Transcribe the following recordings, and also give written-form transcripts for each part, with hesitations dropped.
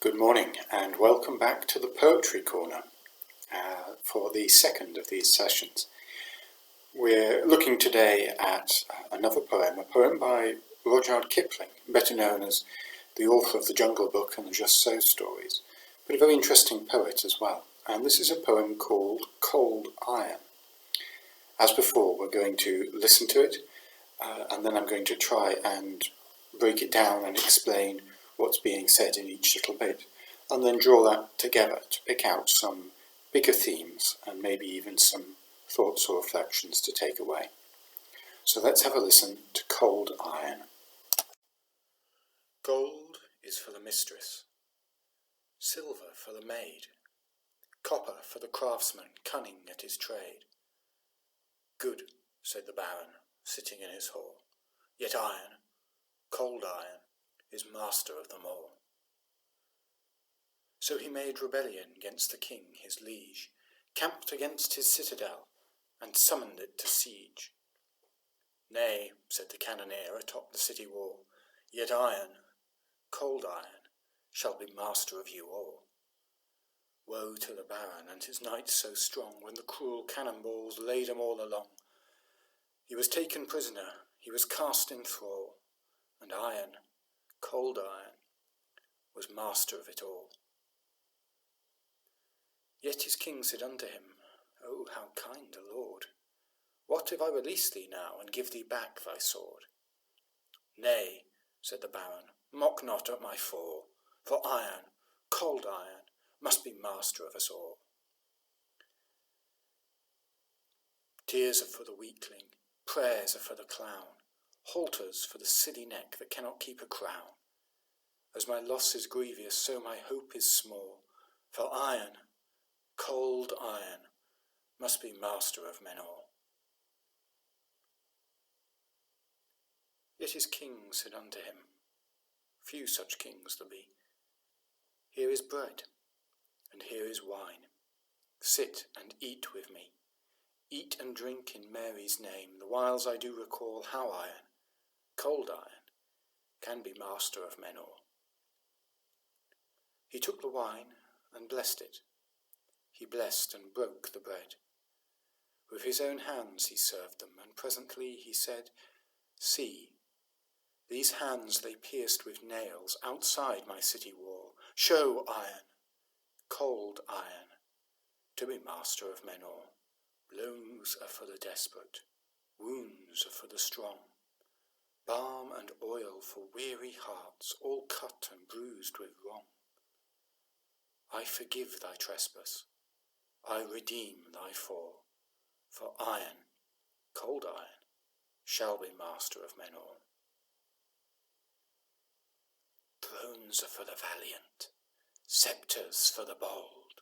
Good morning and welcome back to the Poetry Corner for the second of these sessions. We're looking today at another poem, a poem by Rudyard Kipling, better known as the author of the Jungle Book and the Just So stories, but a very interesting poet as well. And this is a poem called Cold Iron. As before, we're going to listen to it and then I'm going to try and break it down and explain what's being said in each little bit, and then draw that together to pick out some bigger themes and maybe even some thoughts or reflections to take away. So let's have a listen to Cold Iron. Gold is for the mistress, silver for the maid, copper for the craftsman cunning at his trade. Good, said the Baron, sitting in his hall, yet iron, cold iron, is master of them all. So he made rebellion against the king, his liege, camped against his citadel, and summoned it to siege. Nay, said the cannoneer atop the city wall, yet iron, cold iron, shall be master of you all. Woe to the Baron and his knights so strong, when the cruel cannonballs laid 'em all along. He was taken prisoner, he was cast in thrall, and iron, cold iron, was master of it all. Yet his king said unto him, O how kind a lord! What if I release thee now, and give thee back thy sword? Nay, said the Baron, mock not at my fall, for iron, cold iron, must be master of us all. Tears are for the weakling, prayers are for the clown, halters for the silly neck that cannot keep a crown. As my loss is grievous, so my hope is small, for iron, cold iron, must be master of men all. Yet his king said unto him, few such kings there be, here is bread, and here is wine. Sit and eat with me. Eat and drink in Mary's name, the whiles I do recall how iron, cold iron, can be master of men all. He took the wine and blessed it. He blessed and broke the bread. With his own hands he served them, and presently he said, See, these hands they pierced with nails outside my city wall. Show iron, cold iron, to be master of men all. Blows are for the desperate, wounds are for the strong, balm and oil for weary hearts, all cut and bruised with wrong. I forgive thy trespass, I redeem thy fall, for iron, cold iron, shall be master of men all. Thrones are for the valiant, sceptres for the bold,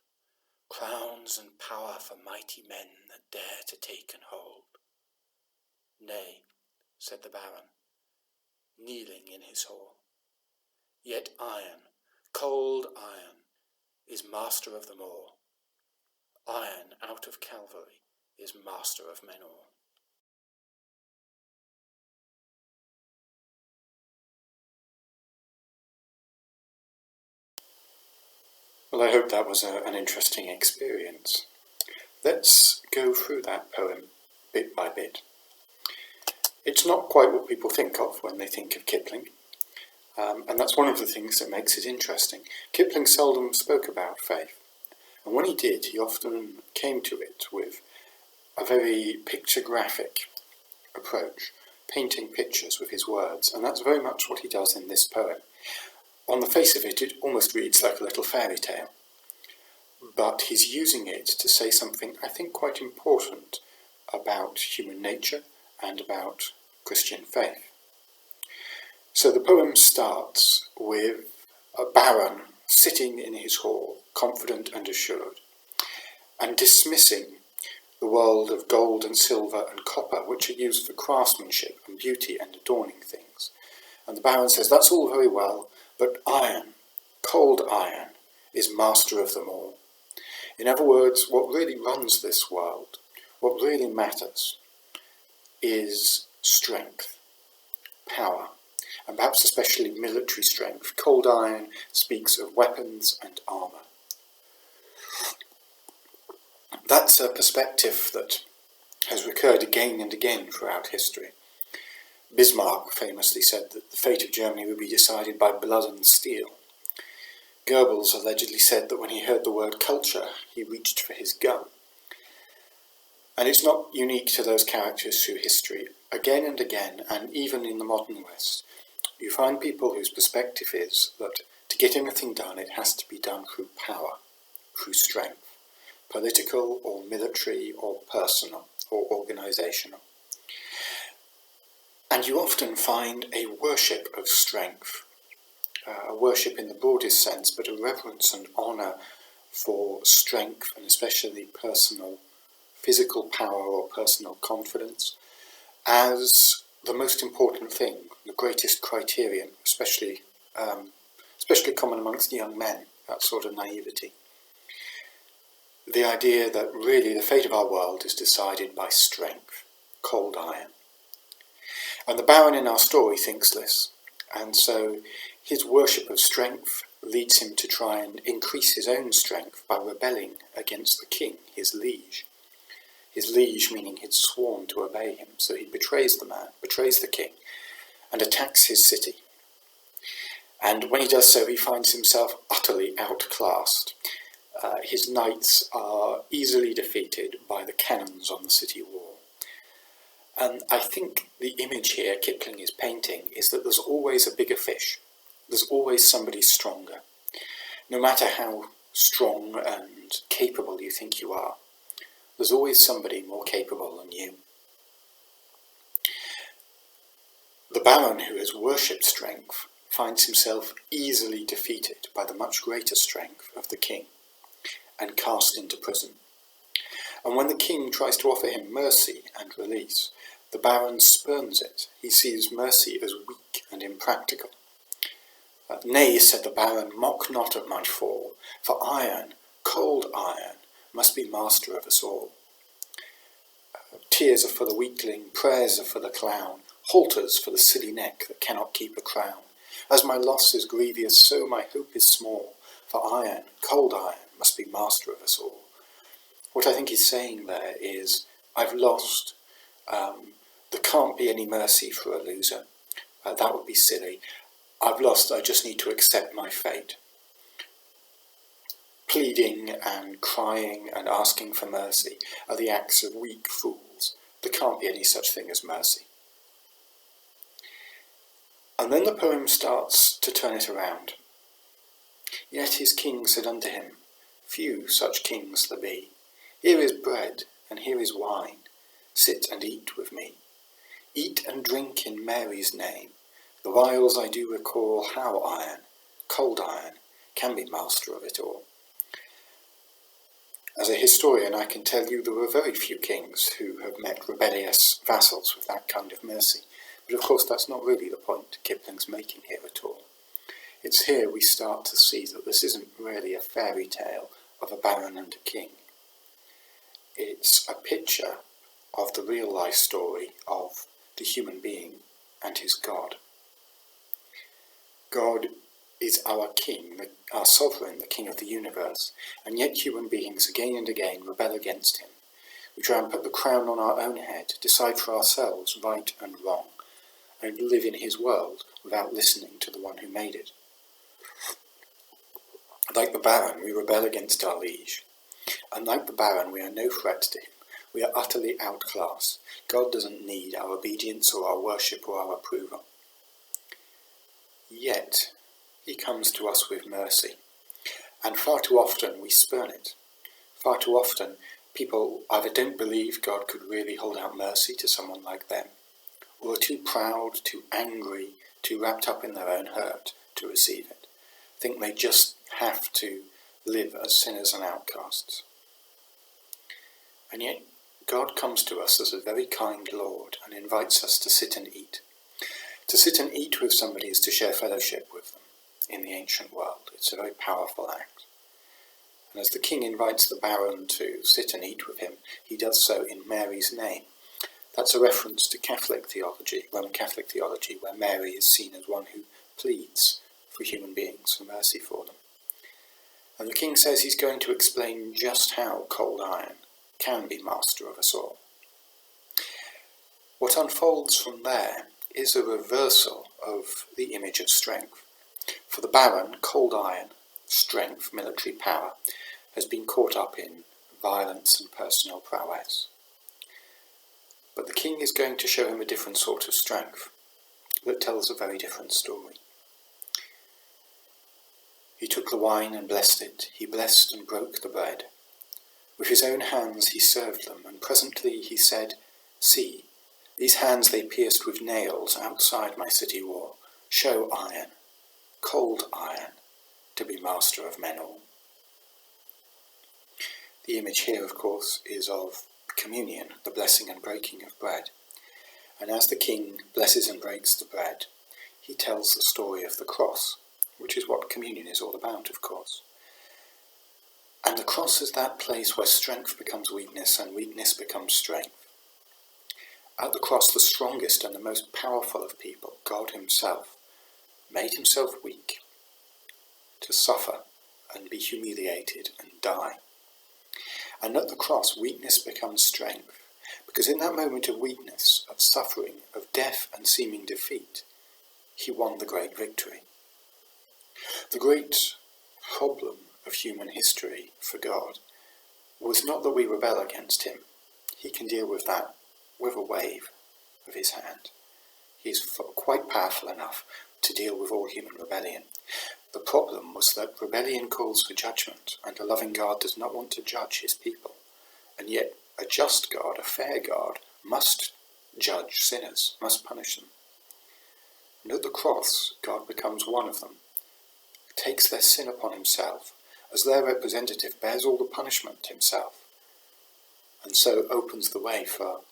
crowns and power for mighty men that dare to take and hold. Nay, said the Baron, kneeling in his hall, yet iron, cold iron, is master of them all. Iron out of Calvary is master of men all. Well, I hope that was an interesting experience. Let's go through that poem bit by bit. It's not quite what people think of when they think of Kipling, and that's one of the things that makes it interesting. Kipling seldom spoke about faith, and when he did, he often came to it with a very pictographic approach, painting pictures with his words, and that's very much what he does in this poem. On the face of it, it almost reads like a little fairy tale, but he's using it to say something I think quite important about human nature and about Christian faith. So the poem starts with a baron sitting in his hall, confident and assured, and dismissing the world of gold and silver and copper, which are used for craftsmanship and beauty and adorning things. And the baron says, that's all very well, but iron, cold iron, is master of them all. In other words, what really runs this world, what really matters, is strength, power, and perhaps especially military strength. Cold iron speaks of weapons and armour. That's a perspective that has recurred again and again throughout history. Bismarck famously said that the fate of Germany would be decided by blood and steel. Goebbels allegedly said that when he heard the word culture, he reached for his gun. And it's not unique to those characters through history. Again and again, and even in the modern West, you find people whose perspective is that to get anything done, it has to be done through power, through strength, political or military or personal or organisational. And you often find a worship of strength, a worship in the broadest sense, but a reverence and honour for strength, and especially personal, physical power or personal confidence, as the most important thing, the greatest criterion, especially common amongst young men, that sort of naivety. The idea that really the fate of our world is decided by strength, cold iron. And the Baron in our story thinks this, and so his worship of strength leads him to try and increase his own strength by rebelling against the king, his liege. His liege meaning he'd sworn to obey him, so he betrays the man, betrays the king, and attacks his city. And when he does so, he finds himself utterly outclassed. His knights are easily defeated by the cannons on the city wall. And I think the image here Kipling is painting is that there's always a bigger fish. There's always somebody stronger. No matter how strong and capable you think you are, there's always somebody more capable than you. The Baron who has worshipped strength finds himself easily defeated by the much greater strength of the king and cast into prison. And when the king tries to offer him mercy and release, the Baron spurns it. He sees mercy as weak and impractical. Nay, said the Baron, mock not at my fall, for iron, cold iron, must be master of us all. Tears are for the weakling, prayers are for the clown, halters for the silly neck that cannot keep a crown. As my loss is grievous, so my hope is small, for iron, cold iron, must be master of us all. What I think he's saying there is, I've lost. There can't be any mercy for a loser. That would be silly. I've lost, I just need to accept my fate. Pleading and crying and asking for mercy are the acts of weak fools. There can't be any such thing as mercy. And then the poem starts to turn it around. Yet his king said unto him, few such kings there be. Here is bread, and here is wine. Sit and eat with me. Eat and drink in Mary's name. The whiles I do recall how iron, cold iron, can be master of it all. As a historian, I can tell you there were very few kings who have met rebellious vassals with that kind of mercy. But of course that's not really the point Kipling's making here at all. It's here we start to see that this isn't really a fairy tale of a baron and a king. It's a picture of the real life story of the human being and his God. God is our king, our sovereign, the king of the universe, and yet human beings again and again rebel against him. We try and put the crown on our own head, decide for ourselves right and wrong, and live in his world without listening to the one who made it. Like the Baron, we rebel against our liege, and like the Baron, we are no threat to him. We are utterly outclassed. God doesn't need our obedience or our worship or our approval. Yet, he comes to us with mercy, and far too often we spurn it. Far too often, people either don't believe God could really hold out mercy to someone like them, or are too proud, too angry, too wrapped up in their own hurt to receive it. Think they just have to live as sinners and outcasts. And yet, God comes to us as a very kind Lord and invites us to sit and eat. To sit and eat with somebody is to share fellowship with them in the ancient world. It's a very powerful act. And as the king invites the Baron to sit and eat with him, he does so in Mary's name. That's a reference to Catholic theology, Roman Catholic theology, where Mary is seen as one who pleads for human beings, for mercy for them. And the king says he's going to explain just how cold iron can be master of us all. What unfolds from there is a reversal of the image of strength. For the baron, cold iron, strength, military power, has been caught up in violence and personal prowess. But the king is going to show him a different sort of strength that tells a very different story. He took the wine and blessed it. He blessed and broke the bread. With his own hands he served them, and presently he said, "See, these hands they pierced with nails outside my city wall, show iron, cold iron, to be master of men all." The image here, of course, is of communion, the blessing and breaking of bread. And as the king blesses and breaks the bread, he tells the story of the cross, which is what communion is all about, of course. And the cross is that place where strength becomes weakness and weakness becomes strength. At the cross, the strongest and the most powerful of people, God himself, made himself weak to suffer and be humiliated and die. And at the cross, weakness becomes strength, because in that moment of weakness, of suffering, of death and seeming defeat, he won the great victory. The great problem of human history for God was not that we rebel against him. He can deal with that with a wave of his hand. He is quite powerful enough to deal with all human rebellion. The problem was that rebellion calls for judgment, and a loving God does not want to judge his people. And yet a just God, a fair God, must judge sinners, must punish them. And at the cross, God becomes one of them, takes their sin upon himself, as their representative bears all the punishment himself, and so opens the way for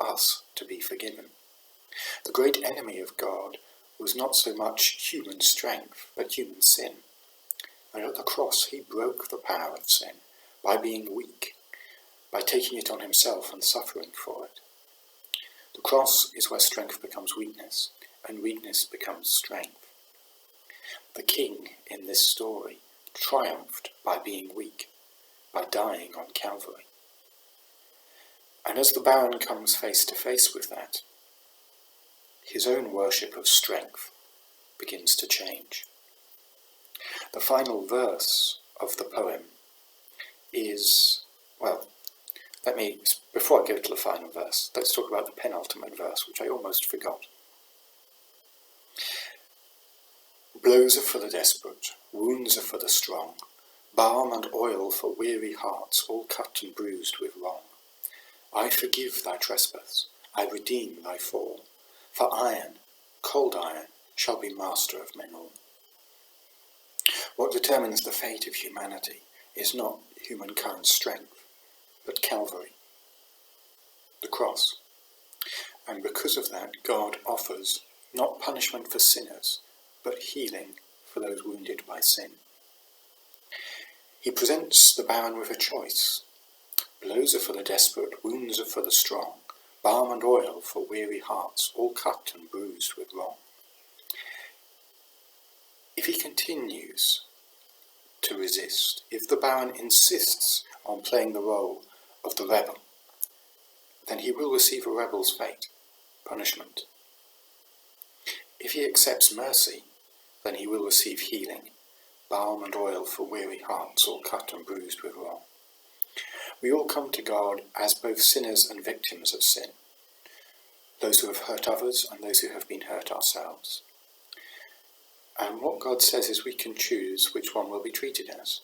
us to be forgiven. The great enemy of God was not so much human strength, but human sin. And at the cross he broke the power of sin by being weak, by taking it on himself and suffering for it. The cross is where strength becomes weakness, and weakness becomes strength. The king in this story triumphed by being weak, by dying on Calvary. And as the baron comes face to face with that, his own worship of strength begins to change. The final verse of the poem is, before I go to the final verse, let's talk about the penultimate verse, which I almost forgot. Blows are for the desperate, wounds are for the strong, balm and oil for weary hearts, all cut and bruised with wrong. I forgive thy trespass, I redeem thy fall, for iron, cold iron, shall be master of men all. What determines the fate of humanity is not humankind's strength, but Calvary, the cross. And because of that, God offers not punishment for sinners, but healing for those wounded by sin. He presents the baron with a choice. Blows are for the desperate, wounds are for the strong, balm and oil for weary hearts, all cut and bruised with wrong. If he continues to resist, if the baron insists on playing the role of the rebel, then he will receive a rebel's fate, punishment. If he accepts mercy, then he will receive healing, balm and oil for weary hearts, all cut and bruised with wrong. We all come to God as both sinners and victims of sin, those who have hurt others and those who have been hurt ourselves. And what God says is we can choose which one we'll be treated as.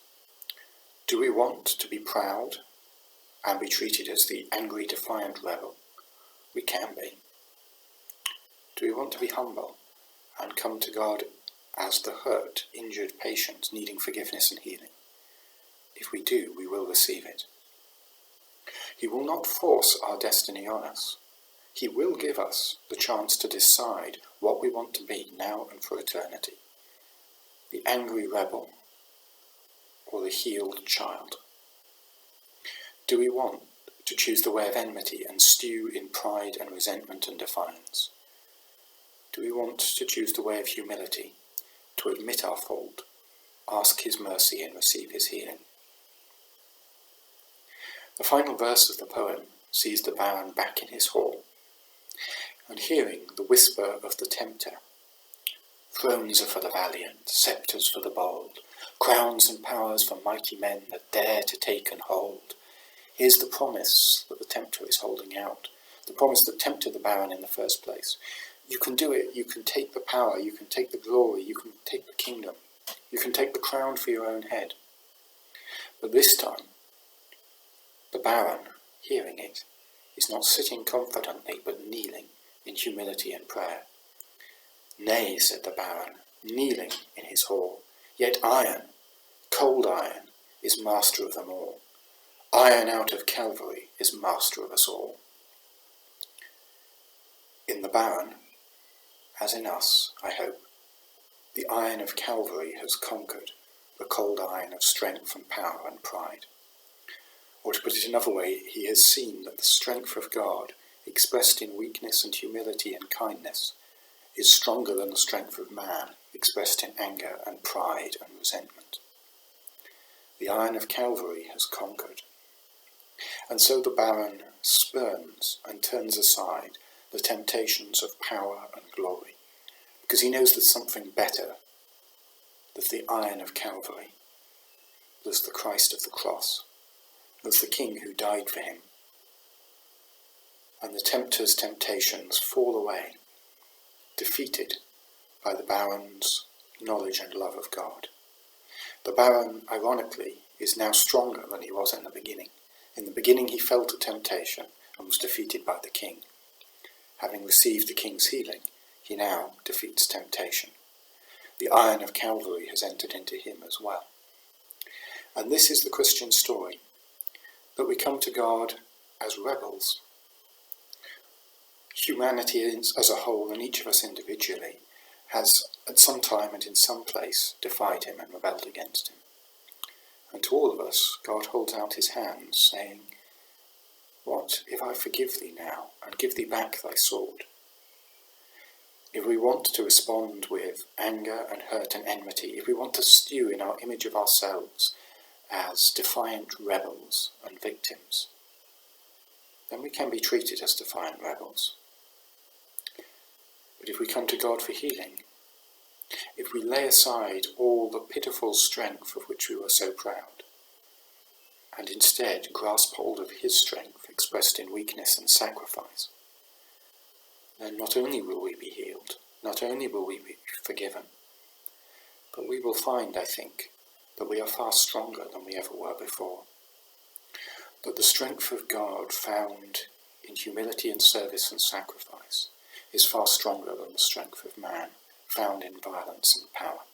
Do we want to be proud and be treated as the angry, defiant rebel? We can be. Do we want to be humble and come to God as the hurt, injured patient needing forgiveness and healing? If we do, we will receive it. He will not force our destiny on us. He will give us the chance to decide what we want to be now and for eternity. The angry rebel or the healed child. Do we want to choose the way of enmity and stew in pride and resentment and defiance? Do we want to choose the way of humility, to admit our fault, ask his mercy and receive his healing? The final verse of the poem sees the Baron back in his hall, and hearing the whisper of the tempter, "Thrones are for the valiant, sceptres for the bold, crowns and powers for mighty men that dare to take and hold." Here's the promise that the tempter is holding out, the promise that tempted the Baron in the first place. You can do it, you can take the power, you can take the glory, you can take the kingdom, you can take the crown for your own head. But this time, the Baron, hearing it, is not sitting confidently but kneeling in humility and prayer. "Nay," said the Baron, kneeling in his hall, "yet iron, cold iron, is master of them all. Iron out of Calvary is master of us all." In the Baron, as in us, I hope, the iron of Calvary has conquered the cold iron of strength and power and pride. Or to put it another way, he has seen that the strength of God, expressed in weakness and humility and kindness, is stronger than the strength of man, expressed in anger and pride and resentment. The iron of Calvary has conquered. And so the Baron spurns and turns aside the temptations of power and glory, because he knows there's something better. There's the iron of Calvary. There's the Christ of the cross. There's the King who died for him. And the tempter's temptations fall away, defeated by the Baron's knowledge and love of God. The Baron, ironically, is now stronger than he was in the beginning. In the beginning he fell to temptation and was defeated by the King. Having received the King's healing, he now defeats temptation. The iron of Calvary has entered into him as well. And this is the Christian story, that we come to God as rebels. Humanity as a whole, and each of us individually, has at some time and in some place defied him and rebelled against him. And to all of us, God holds out his hands, saying, "What if I forgive thee now, and give thee back thy sword?" If we want to respond with anger and hurt and enmity, if we want to stew in our image of ourselves as defiant rebels and victims, then we can be treated as defiant rebels. But if we come to God for healing, if we lay aside all the pitiful strength of which we were so proud, and instead grasp hold of his strength expressed in weakness and sacrifice, then not only will we be healed, not only will we be forgiven, but we will find, I think, that we are far stronger than we ever were before. That the strength of God found in humility and service and sacrifice is far stronger than the strength of man found in violence and power.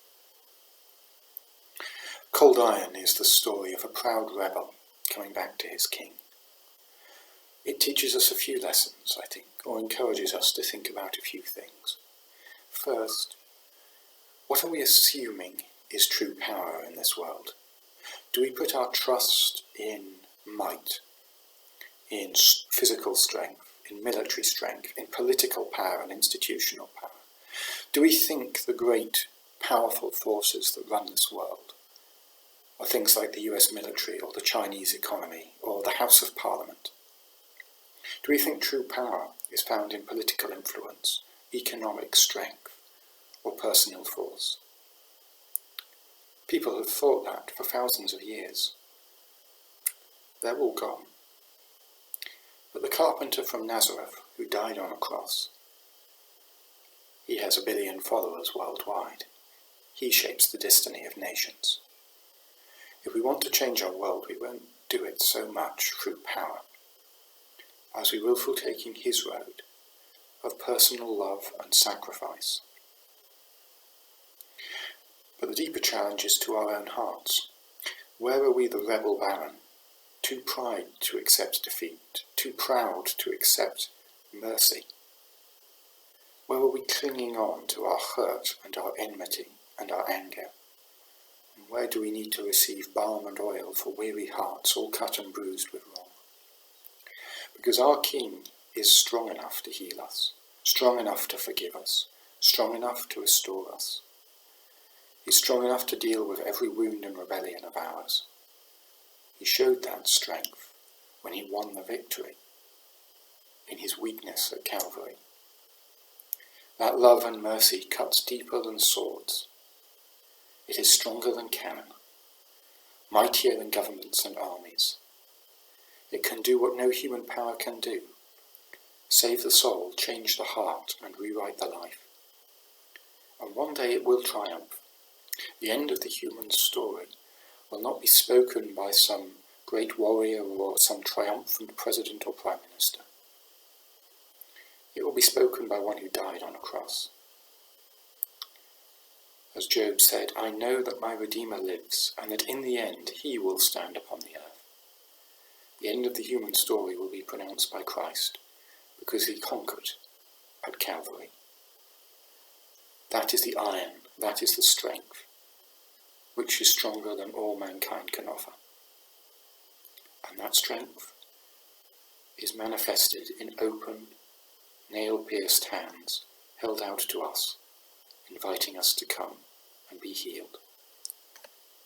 Cold Iron is the story of a proud rebel coming back to his king. It teaches us a few lessons, I think, or encourages us to think about a few things. First, what are we assuming is true power in this world? Do we put our trust in might, in physical strength, in military strength, in political power and institutional power? Do we think the great, powerful forces that run this world are things like the US military or the Chinese economy or the House of Parliament? Do we think true power is found in political influence, economic strength, or personal force? People have thought that for thousands of years. They're all gone. But the carpenter from Nazareth, who died on a cross, he has 1 billion followers worldwide. He shapes the destiny of nations. If we want to change our world, we won't do it so much through power, as we will through taking his road of personal love and sacrifice. But the deeper challenge is to our own hearts. Where are we the rebel Baron, too proud to accept defeat, too proud to accept mercy? Where are we clinging on to our hurt and our enmity and our anger? And where do we need to receive balm and oil for weary hearts all cut and bruised with wrong? because our King is strong enough to heal us, strong enough to forgive us, strong enough to restore us. He's strong enough to deal with every wound and rebellion of ours. He showed that strength when he won the victory in his weakness at Calvary. That love and mercy cuts deeper than swords. It is stronger than cannon, mightier than governments and armies. It can do what no human power can do: save the soul, change the heart, and rewrite the life. And one day it will triumph. The end of the human story will not be spoken by some great warrior or some triumphant president or prime minister. It will be spoken by one who died on a cross. As Job said, "I know that my Redeemer lives, and that in the end he will stand upon the earth." The end of the human story will be pronounced by Christ, because he conquered at Calvary. That is the iron, that is the strength, which is stronger than all mankind can offer. And that strength is manifested in open, nail-pierced hands held out to us, inviting us to come and be healed.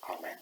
Amen.